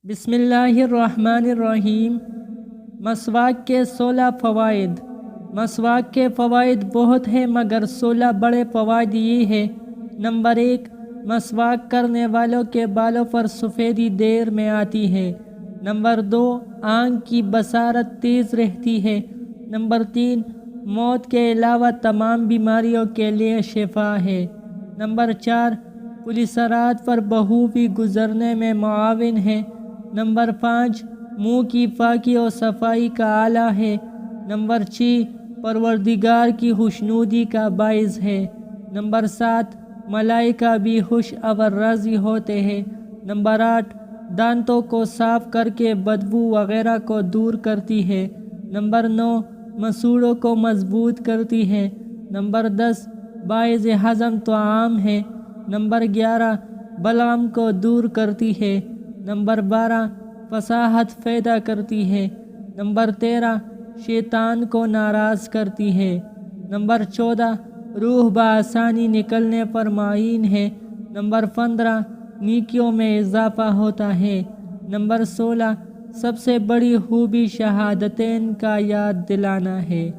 بسم اللہ الرحمن الرحیم۔ مسواک کے 16 فوائد۔ مسواک کے فوائد بہت ہیں مگر 16 بڑے فوائد یہ ہیں۔ نمبر 1، مسواک کرنے والوں کے بالوں پر سفیدی دیر میں آتی ہے۔ نمبر 2، آنکھ کی بصارت تیز رہتی ہے۔ نمبر 3، موت کے علاوہ تمام بیماریوں کے لیے شفا ہے۔ نمبر 4، پولیس رات پر بخوبی گزرنے میں معاون ہے۔ نمبر 5، منہ کی پاکی اور صفائی کا آلہ ہے۔ نمبر 6، پروردگار کی خوشنودی کا باعث ہے۔ نمبر 7، ملائکہ بھی خوش اور راضی ہوتے ہیں۔ نمبر 8، دانتوں کو صاف کر کے بدبو وغیرہ کو دور کرتی ہے۔ نمبر 9، مسوڑوں کو مضبوط کرتی ہے۔ نمبر 10، باعث ہضم طعام ہے۔ نمبر 11، بلغم کو دور کرتی ہے۔ نمبر 12، فصاحت پیدا کرتی ہے۔ نمبر 13، شیطان کو ناراض کرتی ہے۔ نمبر 14، روح بآسانی نکلنے پر معین ہے۔ نمبر 15، نیکیوں میں اضافہ ہوتا ہے۔ نمبر 16، سب سے بڑی خوبی شہادتین کا یاد دلانا ہے۔